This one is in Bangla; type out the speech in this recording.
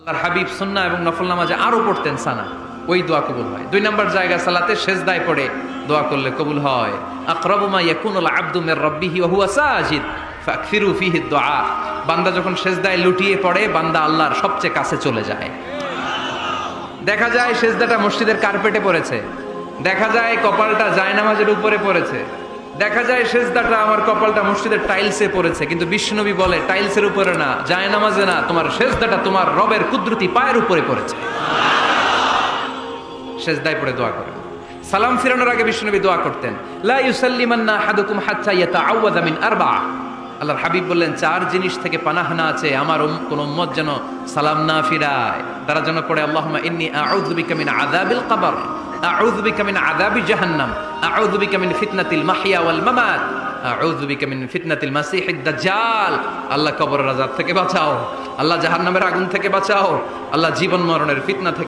আল্লাহর হাবিব সুন্নাহ এবং নফল নামাজে আরো পড়তেন সানা, ওই দোয়া কবুল হয়। 2 নম্বর জায়গা সালাতে সেজদায় পড়ে দোয়া করলে কবুল হয়। আকরাবু মা ইয়াকুনুল আবদু মির রাব্বিহি ওয়া হুয়া সাজিদ ফাকফিরু ফিহি দুআ। বান্দা যখন সেজদায় লুটিয়ে পড়ে, বান্দা আল্লাহর সবচেয়ে কাছে চলে যায়। দেখা যায় সেজদাটা মসজিদের কার্পেটে পড়েছে, দেখা যায় কপালটা জায়নামাজের উপরে পড়েছে, দেখা যায় সেজদাটা আমার কপালটা মসজিদের টাইলসে পড়েছে, কিন্তু বিশ্বনবী বলে টাইলসের উপরে না, জায়নামাজে না, তোমার সেজদাটা তোমার রবের কুদরতি পায়ের উপরে পড়েছে। সেজদায় পড়ে দোয়া করেন। সালাম ফিরানোর আগে বিশ্বনবী দোয়া করতেন, লা ইউসাল্লিমান্না আহাদুকুম হাত্তা ইয়াতাআওয়াযা মিন আরবা'a। আল্লাহর হাবিব বললেন 4 জিনিস থেকে পানাহ না আছে আমার কোন উম্মত যেন সালাম না ফিরায়। তারা যেন পড়ে আল্লাহুম্মা ইন্নী আউযু বিকা মিন আযাবিল কবর, আউযু বিকা মিন আযাবি জাহান্নাম, আউযু বিকা মিন ফিতনাতিল মাহইয়া ওয়াল মামাত, আউযু বিকা মিন ফিতনাতিল মাসিহিদ দাজ্জাল। আল্লাহ কবরের আযাব থেকে বাঁচাও, আল্লাহ জাহান্নামের আগুন থেকে বাঁচাও, আল্লাহ জীবন মরণের ফিতনা থেকে